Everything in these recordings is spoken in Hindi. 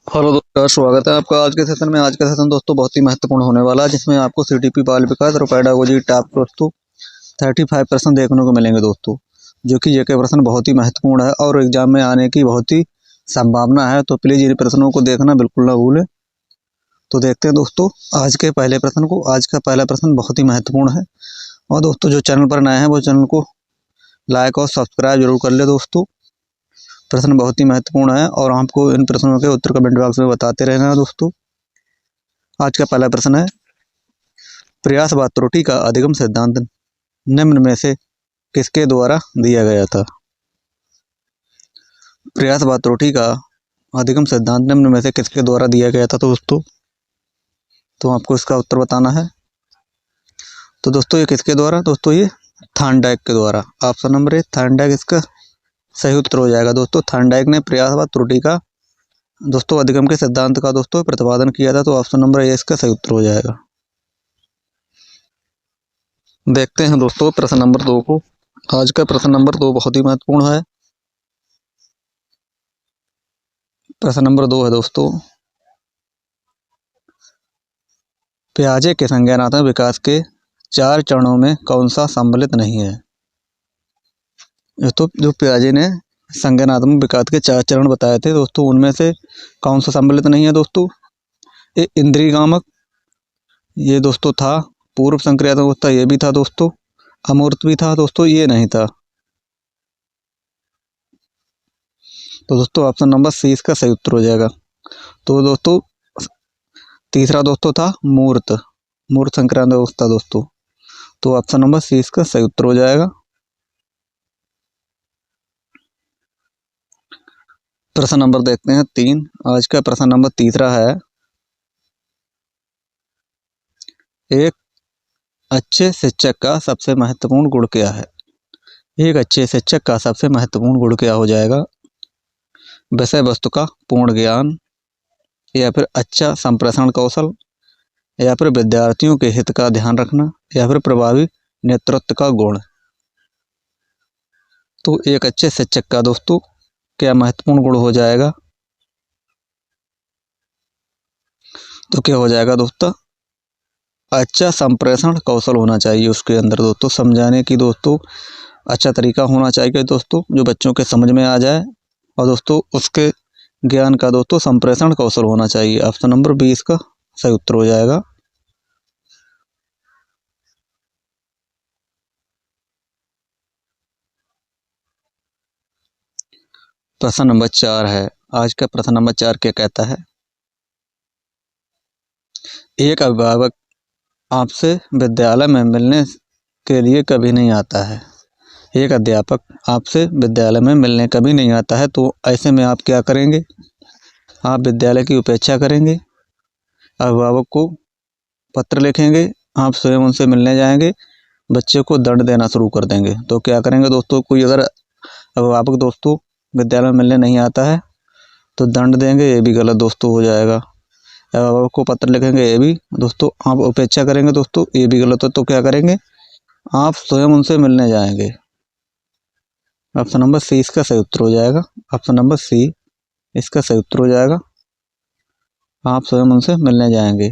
हेलो दोस्तों, स्वागत है आपका आज के सेशन में। आज का सेशन दोस्तों बहुत ही महत्वपूर्ण होने वाला है, जिसमें आपको सीटीपी बाल विकास और पेडागोजी टाप दोस्तों 35% देखने को मिलेंगे दोस्तों, जो कि ये के प्रश्न बहुत ही महत्वपूर्ण है और एग्जाम में आने की बहुत ही संभावना है। तो प्लीज इन प्रश्नों को देखना बिल्कुल ना भूलें। तो देखते हैं दोस्तों आज के पहले प्रश्न को। आज का पहला प्रश्न बहुत ही महत्वपूर्ण है और दोस्तों जो चैनल पर नए हैं वो चैनल को लाइक और सब्सक्राइब जरूर कर ले दोस्तों। प्रश्न बहुत ही महत्वपूर्ण है और आपको इन प्रश्नों के उत्तर कमेंट बॉक्स में बताते रहना दोस्तों। आज का पहला प्रश्न है, प्रयास व त्रुटि का अधिगम सिद्धांत निम्न में से किसके द्वारा दिया गया था? प्रयास व त्रुटि का अधिगम सिद्धांत निम्न में से किसके द्वारा दिया गया था दोस्तों? तो आपको इसका उत्तर बताना है। तो दोस्तों ये किसके द्वारा? दोस्तों ये थॉर्नडाइक के द्वारा। ऑप्शन नंबर ए थॉर्नडाइक इसका सही उत्तर हो जाएगा दोस्तों। थॉर्नडाइक ने प्रयास व त्रुटि का दोस्तों अधिगम के सिद्धांत का दोस्तों प्रतिपादन किया था। तो ऑप्शन नंबर ए इसका सही उत्तर हो जाएगा। देखते हैं दोस्तों प्रश्न नंबर 2 को। आज का प्रश्न नंबर 2 बहुत ही महत्वपूर्ण है। प्रश्न नंबर 2 है दोस्तों, पियाजे के संज्ञानात्मक विकास के 4 चरणों में कौन सा सम्मिलित नहीं है? दोस्तों जो पियाजे ने संज्ञानात्मक विकास के 4 चरण बताए थे दोस्तों, उनमें से कौन सा सम्मिलित नहीं है दोस्तों? ये इंद्रियगामक ये दोस्तों था, पूर्व संक्रियात्मक अवस्था ये भी था दोस्तों, अमूर्त भी था दोस्तों, ये नहीं था। तो दोस्तों ऑप्शन नंबर सी इसका सही उत्तर हो जाएगा। तो दोस्तों तीसरा दोस्तों था मूर्त संक्रांत अवस्था दोस्तों। तो ऑप्शन नंबर सी इसका सही उत्तर हो जाएगा। प्रश्न नंबर देखते हैं 3। आज का प्रश्न नंबर तीसरा है, एक अच्छे शिक्षक का सबसे महत्वपूर्ण गुण क्या है? एक अच्छे शिक्षक का सबसे महत्वपूर्ण गुण क्या हो जाएगा? विषय वस्तु का पूर्ण ज्ञान, या फिर अच्छा संप्रेषण कौशल, या फिर विद्यार्थियों के हित का ध्यान रखना, या फिर प्रभावी नेतृत्व का गुण। तो एक अच्छे शिक्षक का दोस्तों क्या महत्वपूर्ण गुण हो जाएगा? तो क्या हो जाएगा दोस्तों? अच्छा संप्रेषण कौशल होना चाहिए उसके अंदर दोस्तों, समझाने की दोस्तों अच्छा तरीका होना चाहिए दोस्तों, जो बच्चों के समझ में आ जाए। और दोस्तों उसके ज्ञान का दोस्तों संप्रेषण कौशल होना चाहिए। ऑप्शन नंबर बी इसका सही उत्तर हो जाएगा। प्रश्न नंबर 4 है। आज का प्रश्न नंबर 4 क्या कहता है, एक अभिभावक आपसे विद्यालय में मिलने के लिए कभी नहीं आता है। एक अध्यापक आपसे विद्यालय में मिलने कभी नहीं आता है, तो ऐसे में आप क्या करेंगे? आप विद्यालय की उपेक्षा करेंगे, अभिभावक को पत्र लिखेंगे, आप स्वयं उनसे मिलने जाएंगे, बच्चे को दंड देना शुरू कर देंगे। तो क्या करेंगे दोस्तों? कोई अगर अभिभावक दोस्तों विद्यालय में मिलने नहीं आता है तो दंड देंगे, ये भी गलत दोस्तों हो जाएगा। अभिभावक को पत्र लिखेंगे, ये भी दोस्तों। आप उपेक्षा करेंगे दोस्तों, ये भी गलत है। तो क्या करेंगे? आप स्वयं उनसे मिलने जाएंगे। ऑप्शन नंबर सी इसका सही उत्तर हो जाएगा। ऑप्शन नंबर सी इसका सही उत्तर हो जाएगा। आप स्वयं उनसे मिलने जाएंगे।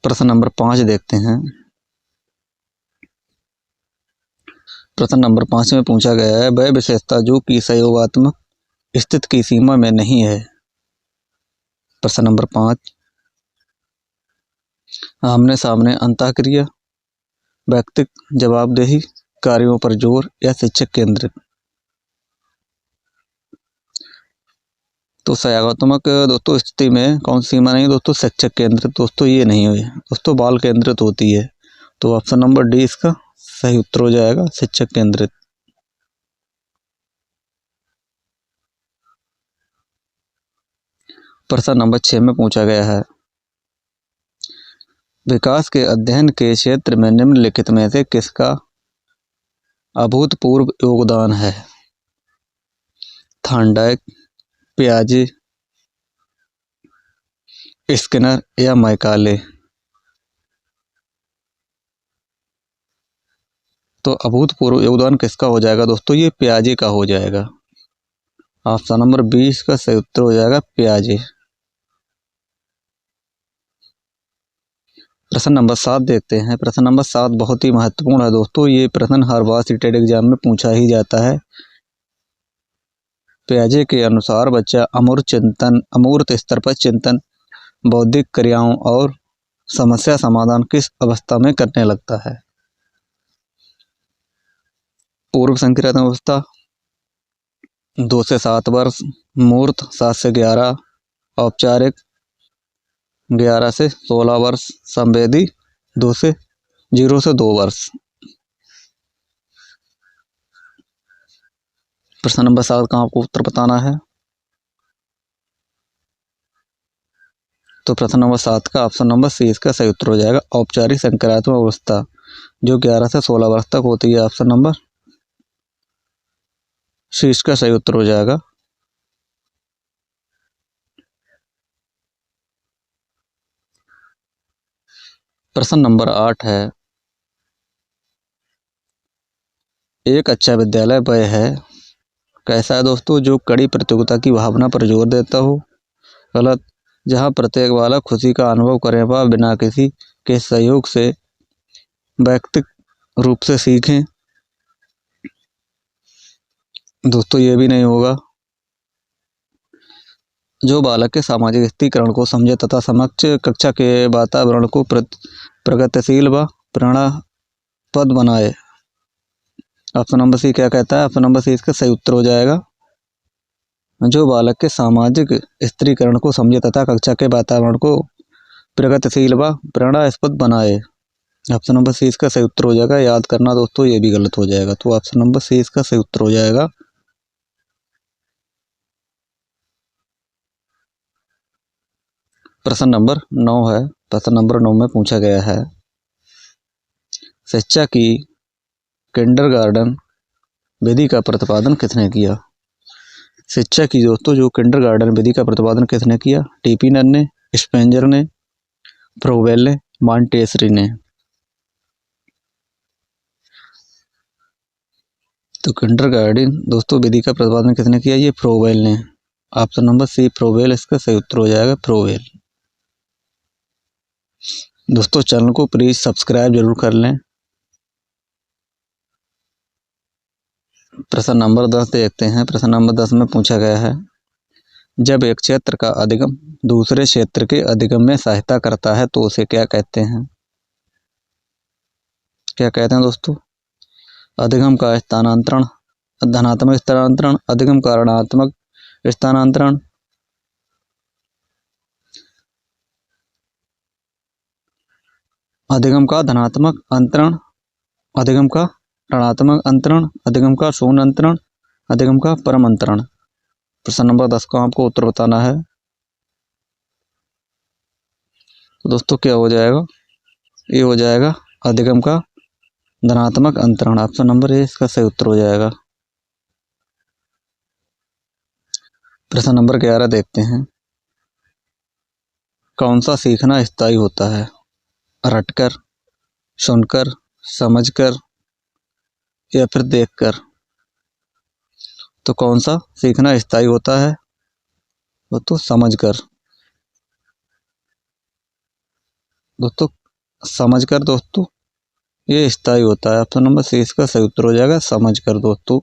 प्रश्न नंबर 5 देखते हैं। प्रश्न नंबर 5 में पूछा गया है, वह विशेषता जो कि सहयोगात्मक स्थिति की सीमा में नहीं है। प्रश्न नंबर 5, आमने सामने अंतःक्रिया, व्यक्तिक जवाबदेही, कार्यों पर जोर, या शिक्षक केंद्रित। तो सहयोगात्मक दोस्तों स्थिति में कौन सी सीमा नहीं दोस्तों? शिक्षक केंद्रित दोस्तों ये नहीं हुई दोस्तों, बाल केंद्रित होती है। तो ऑप्शन नंबर डी इसका सही उत्तर हो जाएगा, शिक्षक केंद्रित। प्रश्न नंबर 6 में पूछा गया है, विकास के अध्ययन के क्षेत्र में निम्नलिखित में से किसका अभूतपूर्व योगदान है? थॉर्नडाइक, पियाजे, स्किनर, या मैकाले। तो अभूतपूर्व योगदान किसका हो जाएगा दोस्तों? ये पियाजे का हो जाएगा। ऑप्शन नंबर 20 का सही उत्तर हो जाएगा प्याजे। प्रश्न नंबर 7 देखते हैं। प्रश्न नंबर 7 बहुत ही महत्वपूर्ण है दोस्तों, ये प्रश्न हर बार सीटेट एग्जाम में पूछा ही जाता है। प्याजे के अनुसार बच्चा अमूर्त स्तर पर चिंतन, बौद्धिक क्रियाओं और समस्या समाधान किस अवस्था में करने लगता है? पूर्व संक्रियात्मक अवस्था, 2 से 7 वर्ष, मूर्त 7 से 11, औपचारिक 11 से 16 वर्ष, संवेदी 0 से 2 वर्ष। प्रश्न नंबर 7 का आपको उत्तर बताना है। तो प्रश्न नंबर 7 का ऑप्शन नंबर सी इसका सही उत्तर हो जाएगा औपचारिक संक्रियात्मक अवस्था, जो 11 से 16 वर्ष तक होती है। ऑप्शन नंबर सी इसका सही उत्तर हो जाएगा। प्रश्न नंबर 8 है, एक अच्छा विद्यालय वह है, कैसा है दोस्तों, जो कड़ी प्रतियोगिता की भावना पर जोर देता हो। गलत, जहां प्रत्येक बालक खुशी का अनुभव करे व बिना किसी के सहयोग से व्यक्तिगत रूप से सीखें। दोस्तों ये भी नहीं होगा। जो बालक के सामाजिक स्थितिकरण को समझे तथा समक्ष कक्षा के वातावरण को प्रगतिशील व प्रेरणास्पद बनाए। ऑप्शन नंबर सी क्या कहता है? ऑप्शन नंबर सी इसका सही उत्तर हो जाएगा। जो बालक के सामाजिक स्थिरीकरण को समझे तथा कक्षा के वातावरण को प्रगतिशील व प्रेरणास्पद बनाए। ऑप्शन नंबर सी इसका सही उत्तर हो जाएगा। याद करना दोस्तों ये भी गलत हो जाएगा, तो ऑप्शन नंबर सी इसका सही उत्तर हो जाएगा। प्रश्न नंबर 9 है। प्रश्न नंबर 9 में पूछा गया है, शिक्षा की किंडरगार्टन विधि का प्रतिपादन किसने किया? शिक्षा की दोस्तों जो किंडरगार्टन विधि का प्रतिपादन किसने किया? टीपीनर ने, स्पेंजर ने, फ्रोबेल ने, मॉन्टेसरी ने। तो किंडरगार्टन दोस्तों विधि का प्रतिपादन किसने किया? ये फ्रोबेल ने। ऑप्शन नंबर सी फ्रोबेल इसका सही उत्तर हो जाएगा, फ्रोबेल। दोस्तों चैनल को प्लीज सब्सक्राइब जरूर कर लें। प्रश्न नंबर 10 देखते हैं। प्रश्न नंबर 10 में पूछा गया है, जब एक क्षेत्र का अधिगम दूसरे क्षेत्र के अधिगम में सहायता करता है तो उसे क्या कहते हैं? क्या कहते हैं दोस्तों? अधिगम का स्थानांतरण, धनात्मक स्थानांतरण, अधिगम का ऋणात्मक स्थानांतरण, अधिगम का धनात्मक अंतरण, अधिगम का ऋणात्मक अंतरण, अधिगम का शून्य अंतरण, अधिगम का परम अंतरण। प्रश्न नंबर 10 का आपको उत्तर बताना है। तो दोस्तों क्या हो जाएगा? ये हो जाएगा अधिगम का धनात्मक अंतरण। ऑप्शन नंबर ए इसका सही उत्तर हो जाएगा। प्रश्न नंबर 11 देखते हैं, कौन सा सीखना स्थायी होता है? रटकर, सुनकर, समझकर या फिर देखकर? तो कौन सा सीखना स्थायी होता है? दोस्तों समझकर। दोस्तों समझकर दोस्तों ये स्थायी होता है। ऑप्शन नंबर सी इसका सही उत्तर हो जाएगा, समझकर दोस्तों।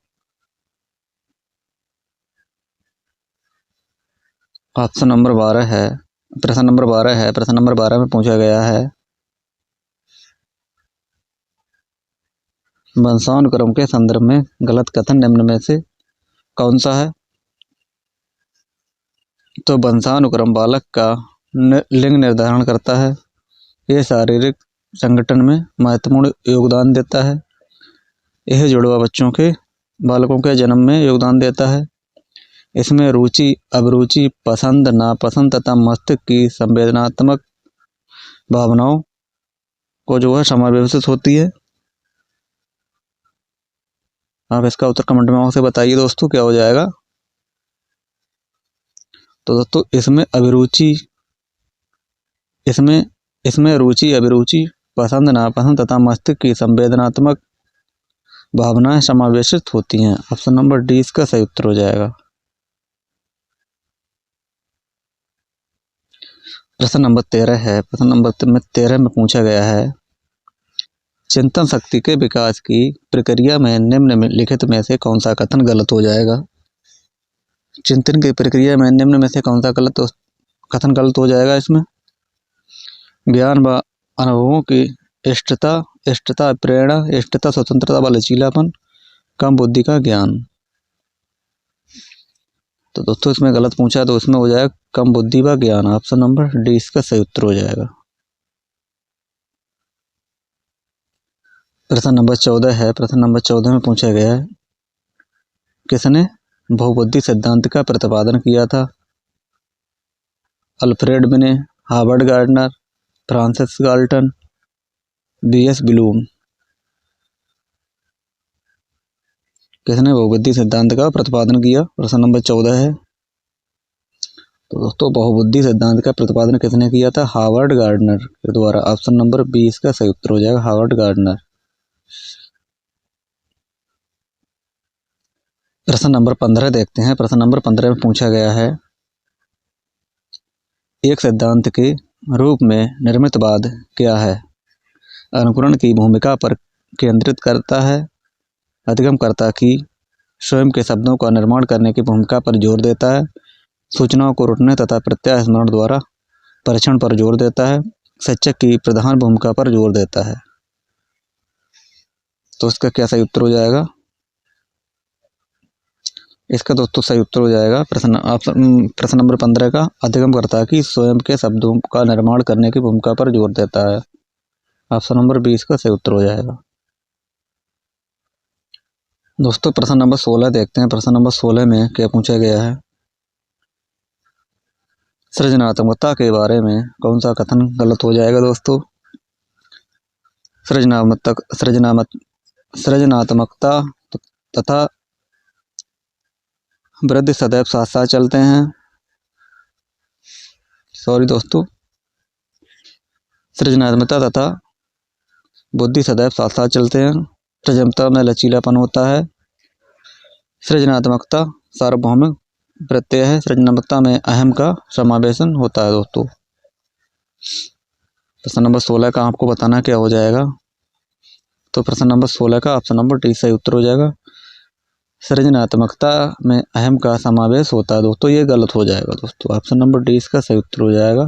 ऑप्शन नंबर 12 है। प्रश्न नंबर 12 है। प्रश्न नंबर 12 में पूछा गया है, वंशानुक्रम के संदर्भ में गलत कथन निम्न में से कौन सा है? तो वंशानुक्रम बालक का लिंग निर्धारण करता है, यह शारीरिक संगठन में महत्वपूर्ण योगदान देता है, यह जुड़वा बच्चों के बालकों के जन्म में योगदान देता है, इसमें रुचि, अभिरुचि, पसंद, नापसंद तथा मस्तिष्क की संवेदनात्मक भावनाओं को जो है समावेशित होती है। आप इसका उत्तर कमेंट में से बताइए दोस्तों क्या हो जाएगा। तो दोस्तों इसमें अभिरुचि, इसमें रुचि, अभिरुचि, पसंद, नापसंद तथा मस्तिष्क की संवेदनात्मक भावनाएं समावेशित होती हैं। ऑप्शन नंबर डी इसका सही उत्तर हो जाएगा। प्रश्न नंबर 13 है। प्रश्न नंबर 13 में पूछा गया है, चिंतन शक्ति के विकास की प्रक्रिया में निम्नलिखित में से कौन सा कथन गलत हो जाएगा। चिंतन की प्रक्रिया में निम्न में से कौन सा कथन गलत हो जाएगा। इसमें ज्ञान व अनुभवों की इष्टता प्रेरणा, इष्टता स्वतंत्रता व लचीलापन, कम बुद्धि का ज्ञान। तो दोस्तों इसमें गलत पूछा तो इसमें हो जाएगा कम बुद्धि व ज्ञान। ऑप्शन नंबर डी इसका सही उत्तर हो जाएगा। प्रश्न नंबर 14 है। प्रश्न नंबर 14 में पूछा गया है, किसने बहुबुद्धि सिद्धांत का प्रतिपादन किया था। Alfred Binet, Howard Gardner, Francis Galton, B S. Bloom. किसने बहुबुद्धि सिद्धांत का प्रतिपादन किया। प्रश्न नंबर 14 है। तो दोस्तों बहुबुद्धि सिद्धांत का प्रतिपादन किसने किया था। हार्वर्ड गार्डनर के द्वारा। ऑप्शन नंबर बी इसका सही उत्तर हो जाएगा, हार्वर्ड गार्डनर। प्रश्न नंबर 15 देखते हैं। प्रश्न नंबर 15 में पूछा गया है, एक सिद्धांत के रूप में निर्मितवाद क्या है। अनुकरण की भूमिका पर केंद्रित करता है, अधिगमकर्ता की स्वयं के शब्दों का निर्माण करने की भूमिका पर जोर देता है, सूचनाओं को रटने तथा प्रत्याय स्मरण द्वारा परीक्षण पर जोर देता है, शिक्षक की प्रधान भूमिका पर जोर देता है। तो इसका क्या सही उत्तर हो जाएगा। इसका दोस्तों सही उत्तर हो जाएगा प्रश्न नंबर 15 का, अधिगमकर्ता की स्वयं के शब्दों का निर्माण करने की भूमिका पर जोर देता है। ऑप्शन नंबर 20 का सही उत्तर हो जाएगा। दोस्तों प्रश्न नंबर 16 देखते हैं। प्रश्न नंबर 16 में क्या पूछा गया है, सृजनात्मकता के बारे में कौन सा कथन गलत हो जाएगा। दोस्तों सृजनात्मकता तथा वृद्धि सदैव साथ साथ चलते हैं। सृजनात्मकता तथा बुद्धि सदैव साथ साथ चलते हैं। सृजनता में लचीलापन होता है। सृजनात्मकता सार्वभौमिक प्रत्यय है। सृजनात्मकता में अहम का समावेशन होता है। दोस्तों प्रश्न नंबर 16 का आपको बताना क्या हो जाएगा। तो प्रश्न नंबर 16 का ऑप्शन नंबर डी सही उत्तर हो जाएगा, सृजनात्मकता में अहम का समावेश होता है। दोस्तों ये गलत हो जाएगा। दोस्तों ऑप्शन नंबर डी इसका सही उत्तर हो जाएगा।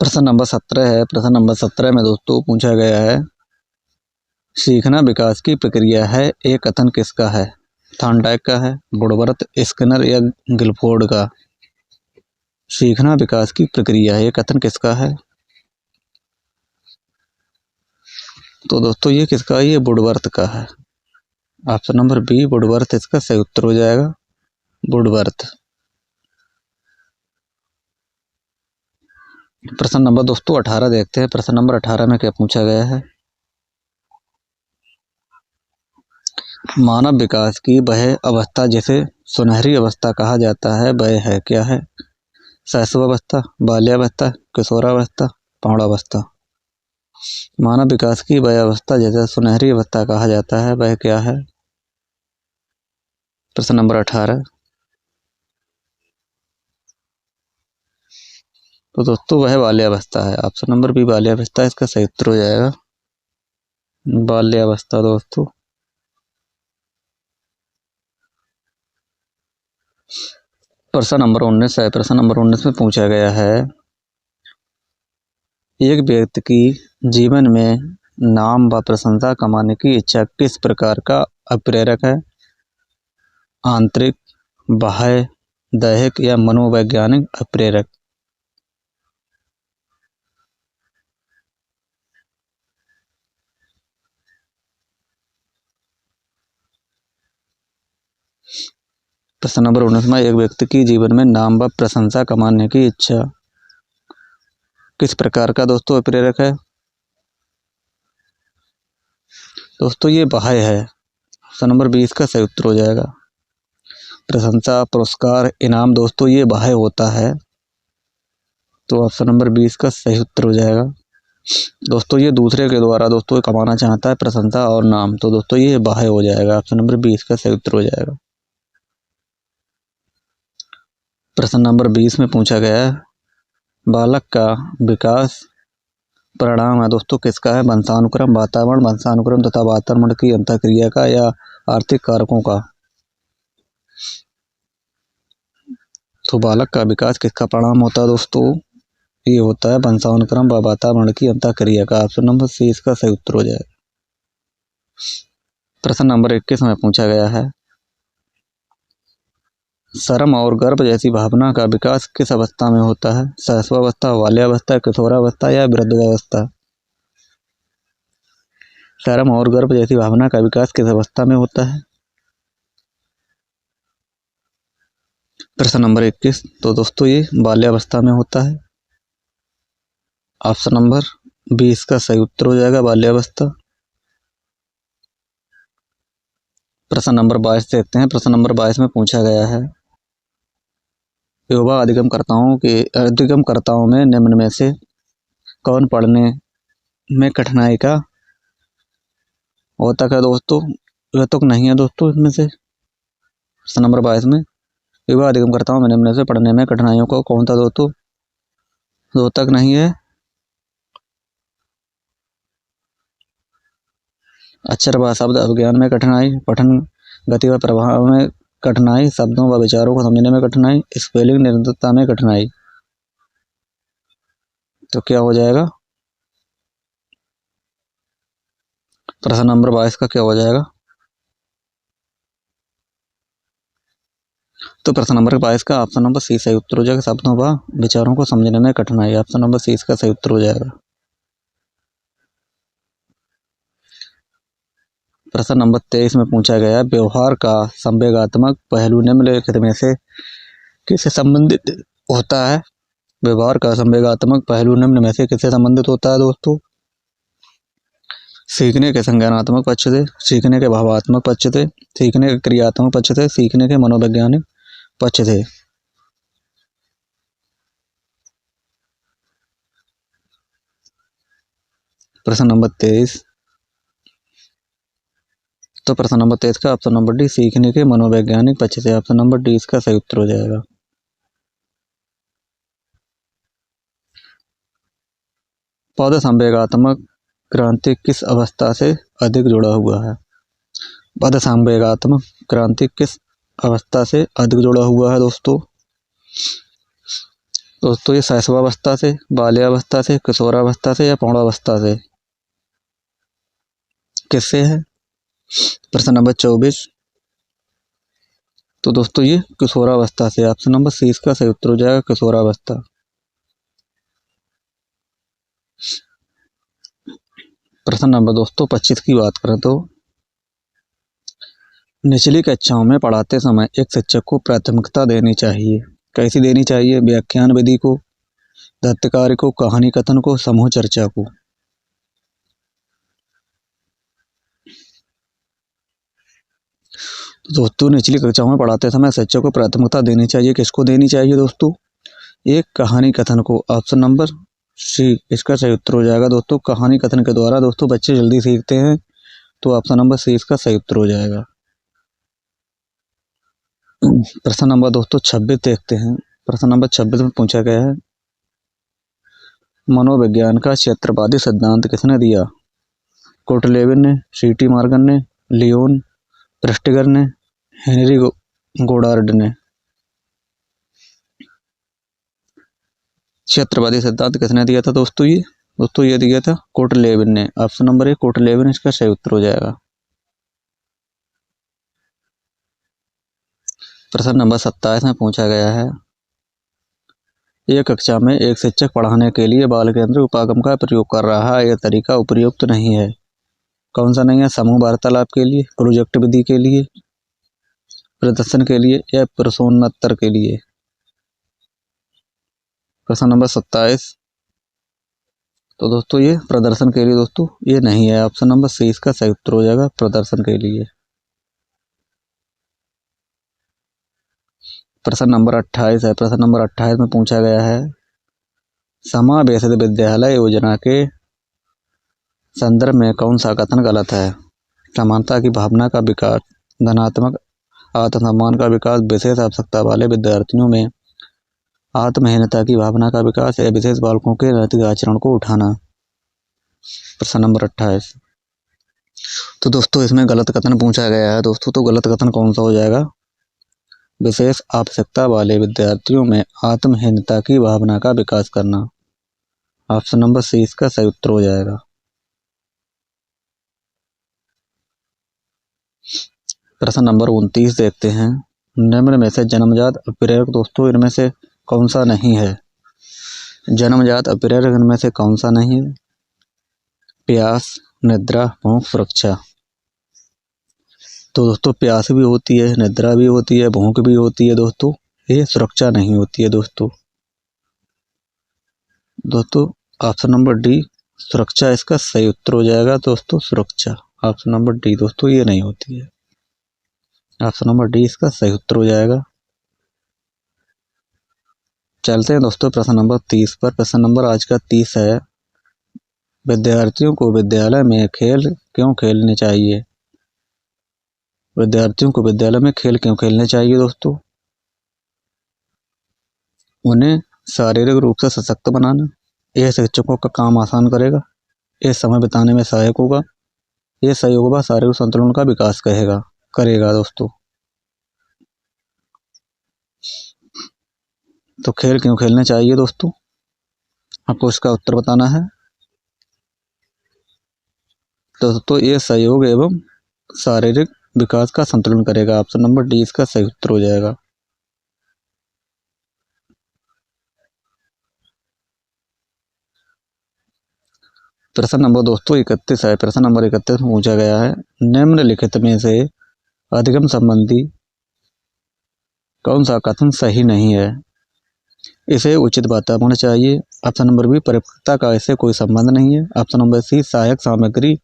प्रश्न नंबर 17 है। प्रश्न नंबर 17 में दोस्तों पूछा गया है, सीखना विकास की प्रक्रिया है, एक कथन किसका है। थॉर्नडाइक का है, वुडवर्थ, स्किनर या गिलफोर्ड का। सीखना विकास की प्रक्रिया है, ये कथन किसका है। तो दोस्तों ये किसका है, ये वुडवर्थ का है। ऑप्शन नंबर बी वुडवर्थ इसका सही उत्तर हो जाएगा, वुडवर्थ। प्रश्न नंबर दोस्तों 18 देखते हैं। प्रश्न नंबर 18 में क्या पूछा गया है, मानव विकास की वह अवस्था जिसे सुनहरी अवस्था कहा जाता है वह है क्या है। शैशवावस्था, बाल्यावस्था, किशोरावस्था, प्रौढ़ावस्था। मानव विकास की वह अवस्था जिसे सुनहरी अवस्था कहा जाता है वह क्या है। प्रश्न नंबर 18। तो दोस्तों वह बाल्यावस्था है। ऑप्शन नंबर बी बाल्यावस्था इसका सही उत्तर हो जाएगा, बाल्यावस्था। दोस्तों प्रश्न नंबर 19 है। प्रश्न नंबर 19 में पूछा गया है, एक व्यक्ति की जीवन में नाम व प्रशंसा कमाने की इच्छा किस प्रकार का अप्रेरक है। आंतरिक, बाह्य, दैहिक या मनोवैज्ञानिक अप्रेरक। प्रश्न नंबर 19 में, एक व्यक्ति की जीवन में नाम व प्रशंसा कमाने की इच्छा किस प्रकार का दोस्तों अप्रेरक है। दोस्तों ये बाह्य है। ऑप्शन नंबर 20 का सही उत्तर हो जाएगा। प्रशंसा, पुरस्कार, इनाम दोस्तों ये बाह्य होता है। तो ऑप्शन नंबर 20 का सही उत्तर हो जाएगा। दोस्तों ये दूसरे के द्वारा दोस्तों कमाना चाहता है प्रशंसा और नाम, तो दोस्तों ये बाह्य हो जाएगा। ऑप्शन नंबर 20 का सही उत्तर हो जाएगा। प्रश्न नंबर 20 में पूछा गया है, बालक का विकास परिणाम है दोस्तों किसका है? वंशानुक्रम, वातावरण, वंशानुक्रम तथा वातावरण की अंतःक्रिया का या आर्थिक कारकों का? तो बालक का विकास किसका परिणाम होता है दोस्तों? ये होता है वंशानुक्रम व वातावरण की अंतःक्रिया का। ऑप्शन नंबर सी इसका सही उत्तर हो जाए। प्रश्न नंबर 21 में पूछा गया है, शर्म और गर्व जैसी भावना का विकास किस अवस्था में होता है? शैशवावस्था, बाल्यावस्था, किशोरावस्था या वृद्धावस्था? शर्म और गर्व जैसी भावना का विकास किस अवस्था में होता है? प्रश्न नंबर 21, तो दोस्तों ये बाल्यावस्था में होता है। ऑप्शन नंबर 20 का सही उत्तर हो जाएगा, बाल्यावस्था। प्रश्न नंबर 22 देखते हैं। प्रश्न नंबर 22 में पूछा गया है, युवा अधिगमकर्ताओं में निम्न में से कौन पढ़ने में कठिनाई का होता है दोस्तों? यह तो नहीं है दोस्तों इसमें से। प्रश्न नंबर 22 में युवा अधिगमकर्ताओं में निम्न से पढ़ने में कठिनाइयों को कौन था दोस्तों? दो तक नहीं है। अक्षर व शब्द अभिज्ञान में कठिनाई, पठन गति व प्रभाव में कठिनाई, शब्दों व विचारों को समझने में कठिनाई, स्पेलिंग निरंतरता में कठिनाई। तो क्या हो जाएगा? प्रश्न नंबर 22 का क्या हो जाएगा? तो प्रश्न नंबर 22 का ऑप्शन नंबर सी सही उत्तर हो जाएगा, शब्दों व विचारों को समझने में कठिनाई। ऑप्शन नंबर सी इसका सही उत्तर हो जाएगा। प्रश्न नंबर 23 में पूछा गया, व्यवहार का संवेगात्मक पहलू निम्नलिखित में से किससे संबंधित होता है? व्यवहार का संवेगात्मक पहलू निम्न में से किससे संबंधित होता है दोस्तों? सीखने के संज्ञानात्मक पक्ष से, सीखने के भावात्मक पक्ष से, सीखने के क्रियात्मक पक्ष से, सीखने के मनोवैज्ञानिक पक्ष से। प्रश्न नंबर 23, तो प्रश्न नंबर 23 का ऑप्शन नंबर डी सीखने के मनोवैज्ञानिक पक्ष से। ऑप्शन नंबर डी इसका सही उत्तर हो जाएगा। पौधा संवेगात्मक क्रांति किस अवस्था से अधिक जुड़ा हुआ है? पौधा संवेगात्मक क्रांति किस अवस्था से अधिक जुड़ा हुआ है दोस्तों? ये शैशवावस्था से, बाल्यावस्था से, किशोरावस्था से या प्रौढ़ावस्था से? किससे है? प्रश्न नंबर 24, तो दोस्तों ये किशोरावस्था से। ऑप्शन नंबर सी इसका सही उत्तर हो जाएगा, किशोरावस्था। प्रश्न नंबर दोस्तों 25 की बात करें तो, निचली कक्षाओं में पढ़ाते समय एक शिक्षक को प्राथमिकता देनी चाहिए। कैसी देनी चाहिए? व्याख्यान विधि को, गद्य कार्य को, कहानी कथन को, समूह चर्चा को। दोस्तों निचली कक्षाओं में पढ़ाते समय शिक्षक को प्राथमिकता देनी चाहिए। किसको देनी चाहिए दोस्तों? एक कहानी कथन को। ऑप्शन नंबर सी इसका सही उत्तर हो जाएगा दोस्तों। कहानी कथन के द्वारा दोस्तों बच्चे जल्दी सीखते हैं, तो ऑप्शन नंबर सी इसका सही उत्तर हो जाएगा। प्रश्न नंबर दोस्तों 26 देखते हैं। प्रश्न नंबर 26 में पूछा गया है, मनोविज्ञान का क्षेत्रवादी सिद्धांत किसने दिया? कोटलेविन ने, सीटी मॉर्गन ने, लियोन प्रेस्टिगर ने, हेनरी गोडार्ड ने। क्षेत्रवादी सिद्धांत किसने दिया था दोस्तों? ये दिया था कोटलेविन ने। ऑप्शन नंबर ए कोटलेविन इसका सही उत्तर हो जाएगा। प्रश्न नंबर 27 में पूछा गया है, एक कक्षा में एक शिक्षक पढ़ाने के लिए बाल केंद्रित उपागम का प्रयोग कर रहा है, यह तरीका उपयुक्त नहीं है। कौन सा नहीं है? समूह वार्तालाप के लिए, प्रोजेक्ट विधि के लिए, प्रदर्शन के लिए या प्रश्नोत्तर के लिए? प्रश्न नंबर 27, तो दोस्तों ये प्रदर्शन के लिए दोस्तों ये नहीं है। ऑप्शन नंबर सी इसका सही उत्तर हो जाएगा, प्रदर्शन के लिए। प्रश्न नंबर 28 है। प्रश्न नंबर 28 में पूछा गया है, समावेशित विद्यालय योजना के संदर्भ में कौन सा कथन गलत है? समानता की भावना का विकास, धनात्मक आत्मसम्मान का विकास, विशेष आवश्यकता वाले विद्यार्थियों में आत्महीनता की भावना का विकास या विशेष बालकों के नैतिक आचरण को उठाना। प्रश्न नंबर 28। तो दोस्तों इसमें गलत कथन पूछा गया है दोस्तों, तो गलत कथन कौन सा हो जाएगा? विशेष आवश्यकता वाले विद्यार्थियों में आत्महीनता की भावना का विकास करना। ऑप्शन नंबर सी इसका सही उत्तर हो जाएगा। प्रश्न नंबर 29 देखते हैं। निम्न में से जन्मजात अप्रेरक दोस्तों इनमें से कौन सा नहीं है? जन्मजात अप्रेरक इनमें से कौन सा नहीं है? प्यास, निद्रा, भूख, सुरक्षा। तो दोस्तों प्यास भी होती है, निद्रा भी होती है, भूख भी होती है दोस्तों, ये सुरक्षा नहीं होती है दोस्तों। ऑप्शन नंबर डी सुरक्षा इसका सही उत्तर हो जाएगा दोस्तों, सुरक्षा। ऑप्शन नंबर डी दोस्तों ये नहीं होती है। ऑप्शन नंबर डी इसका सही उत्तर हो जाएगा। चलते हैं दोस्तों प्रश्न नंबर 30 पर। प्रश्न नंबर आज का 30 है, विद्यार्थियों को विद्यालय में खेल क्यों खेलने चाहिए? विद्यार्थियों को विद्यालय में खेल क्यों खेलने चाहिए दोस्तों? उन्हें शारीरिक रूप से सशक्त बनाना, यह शिक्षकों का काम आसान करेगा, यह समय बिताने में सहायक होगा, यह सहयोग व शारीरिक संतुलन का विकास करेगा दोस्तों। तो खेल क्यों खेलने चाहिए दोस्तों, आपको इसका उत्तर बताना है। तो दोस्तों ये सहयोग एवं शारीरिक विकास का संतुलन करेगा। ऑप्शन नंबर डी इसका सही उत्तर हो जाएगा। प्रश्न नंबर दोस्तों 31 है। प्रश्न नंबर 31 में पूछा गया है, निम्नलिखित में से अधिगम संबंधी कौन सा कथन सही नहीं है? इसे उचित वातावरण चाहिए। ऑप्शन नंबर बी परिपक्वता का इससे कोई संबंध नहीं है। ऑप्शन नंबर सी सहायक सामग्री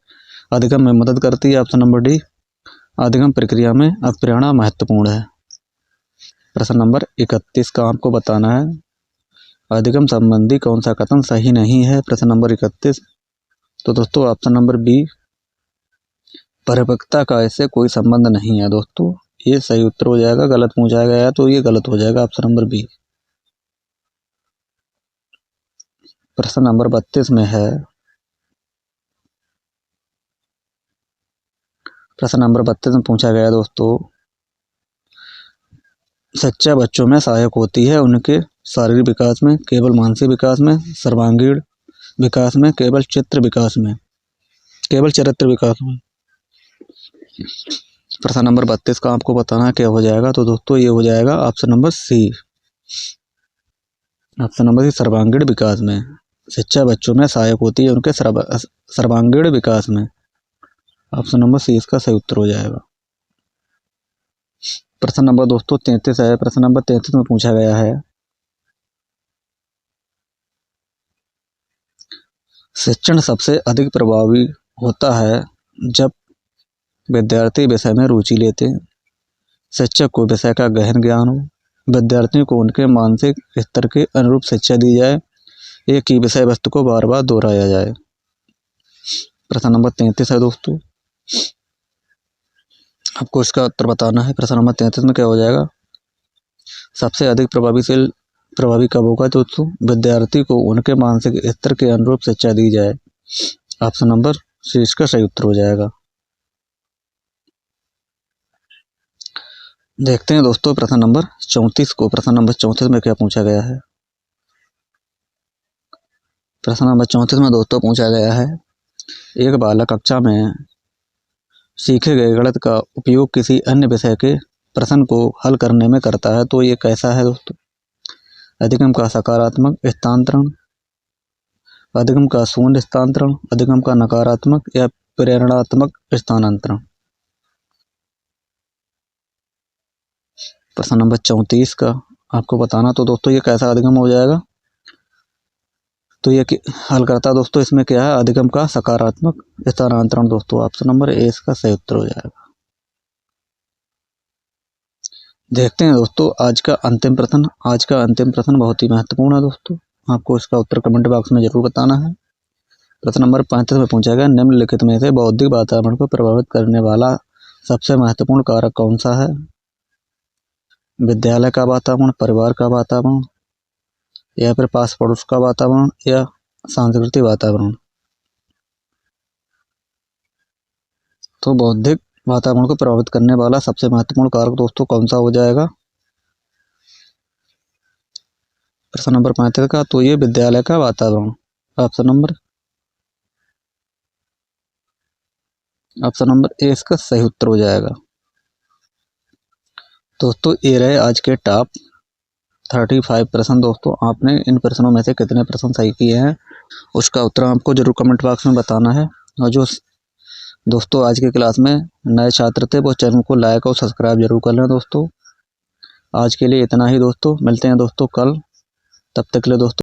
अधिगम में मदद करती है। ऑप्शन नंबर डी अधिगम प्रक्रिया में प्रेरणा महत्वपूर्ण है। प्रश्न नंबर 31 का आपको बताना है, अधिगम संबंधी कौन सा कथन सही नहीं है? प्रश्न नंबर 31। तो दोस्तों ऑप्शन नंबर बी परिपक्वता का इससे कोई संबंध नहीं है दोस्तों, ये सही उत्तर हो जाएगा। गलत पूछा गया है तो ये गलत हो जाएगा, ऑप्शन नंबर बी। प्रश्न नंबर 32 में है, प्रश्न नंबर 32 में पूछा गया दोस्तों, शिक्षा बच्चों में सहायक होती है उनके शारीरिक विकास में, केवल मानसिक विकास में, सर्वांगीण विकास में, केवल चरित्र विकास में। प्रश्न नंबर 32 का आपको बताना है क्या हो जाएगा? तो दोस्तों ये हो जाएगा option number C. Option number C सर्वांगीण विकास में शिक्षा बच्चों में सहायक होती है उनके सर्वांगीण विकास में। ऑप्शन नंबर सी इसका सही उत्तर हो जाएगा। प्रश्न नंबर दोस्तों 33 है। प्रश्न नंबर 33 में पूछा गया है, शिक्षण सबसे अधिक प्रभावी होता है जब विद्यार्थी विषय में रुचि लेते हैं, शिक्षक को विषय का गहन ज्ञान हो, विद्यार्थियों को उनके मानसिक स्तर के अनुरूप शिक्षा दी जाए, एक ही विषय वस्तु को बार बार दोहराया जाए। प्रश्न नंबर 33 है दोस्तों, आपको इसका उत्तर बताना है। प्रश्न नंबर 33 में क्या हो जाएगा? सबसे अधिक प्रभावी कब होगा दोस्तों? विद्यार्थी को उनके मानसिक स्तर के अनुरूप शिक्षा दी जाए। ऑप्शन नंबर सी इसका सही उत्तर हो जाएगा। देखते हैं दोस्तों प्रश्न नंबर 34 को। प्रश्न नंबर 34 में क्या पूछा गया है? प्रश्न नंबर 34 में दोस्तों पूछा गया है, एक बालक कक्षा में सीखे गए गणित का उपयोग किसी अन्य विषय के प्रश्न को हल करने में करता है, तो ये कैसा है दोस्तों? अधिगम का सकारात्मक स्थानांतरण, अधिगम का शून्य स्थानांतरण, अधिगम का नकारात्मक या प्रेरणात्मक स्थानांतरण। प्रश्न नंबर 34 का आपको बताना, तो दोस्तों ये कैसा अधिगम हो जाएगा? तो ये हल करता दोस्तों इसमें क्या है? अधिगम का सकारात्मक स्थानांतरण दोस्तों। ऑप्शन नंबर ए इसका सही उत्तर हो जाएगा। देखते हैं दोस्तों आज का अंतिम प्रश्न। आज का अंतिम प्रश्न बहुत ही महत्वपूर्ण है दोस्तों, आपको इसका उत्तर कमेंट बॉक्स में जरूर बताना है। प्रश्न नंबर 35 में पूछा गया, निम्नलिखित में से बौद्धिक वातावरण को प्रभावित करने वाला सबसे महत्वपूर्ण कारक कौन सा है? विद्यालय का वातावरण, परिवार का वातावरण, या फिर पास पड़ोस का वातावरण या सांस्कृतिक वातावरण। तो बौद्धिक वातावरण को प्रभावित करने वाला सबसे महत्वपूर्ण कारक दोस्तों कौन सा हो जाएगा? प्रश्न नंबर 35 का तो ये विद्यालय का वातावरण। ऑप्शन नंबर ए इसका सही उत्तर हो जाएगा। दोस्तों ये रहे आज के टॉप 35 प्रश्न। दोस्तों आपने इन प्रश्नों में से कितने प्रश्न सही किए हैं उसका उत्तर आपको जरूर कमेंट बॉक्स में बताना है। और जो दोस्तों आज की क्लास में नए छात्र थे वो चैनल को लाइक और सब्सक्राइब जरूर कर लें दोस्तों। आज के लिए इतना ही दोस्तों, मिलते हैं दोस्तों कल, तब तक के लिए दोस्तों।